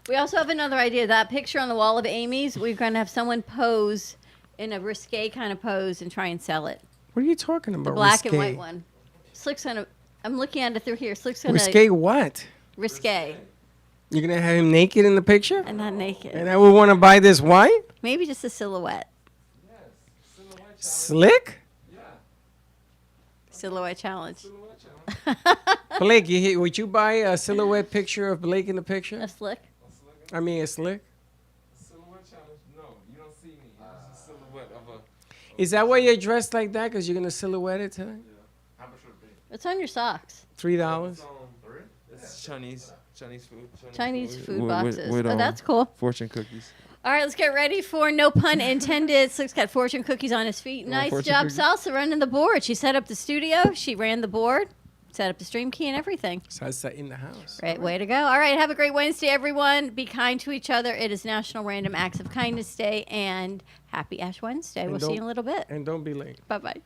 We also have another idea. That picture on the wall of Amy's, we're going to have someone pose in a risque kind of pose and try and sell it. What are you talking about? The black risque? and white one. Slick's going to, I'm looking at it through here. Slick's going to. Risque what? Risque. You're going to have him naked in the picture? I'm not naked. And I would want to buy this white? Maybe just a silhouette. Slick? Silhouette challenge. Blake, would you buy a silhouette picture of Blake in the picture? A Slick? I mean, a Slick? Silhouette challenge? No, you don't see me. It's a silhouette of a. Is that why you're dressed like that? Because you're going to silhouette it today? How much would it be? It's on your socks. $3? It's Chinese food. Chinese food with- boxes. with, Oh, um, that's cool. Fortune cookies. All right, let's get ready for no pun intended. Slick's got fortune cookies on his feet. Nice fortune job, cookies? Salsa, running the board. She set up the studio. She ran the board, set up the stream key and everything. Salsa in the house. Great way to go. All right, have a great Wednesday, everyone. Be kind to each other. It is National Random Acts of Kindness Day, and happy Ash Wednesday. And We'll see you in don't- a little bit. And don't be late. Bye-bye.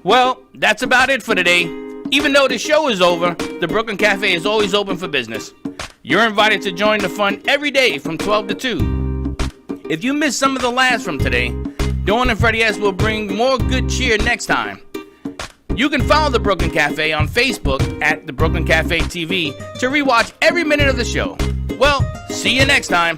Well, that's about it for today. Even though the show is over, the Brooklyn Cafe is always open for business. You're invited to join the fun every day from 12 to 2. If you missed some of the laughs from today, Dawn and Freddie S will bring more good cheer next time. You can follow the Brooklyn Cafe on Facebook at the Brooklyn Cafe TV to rewatch every minute of the show. Well, see you next time.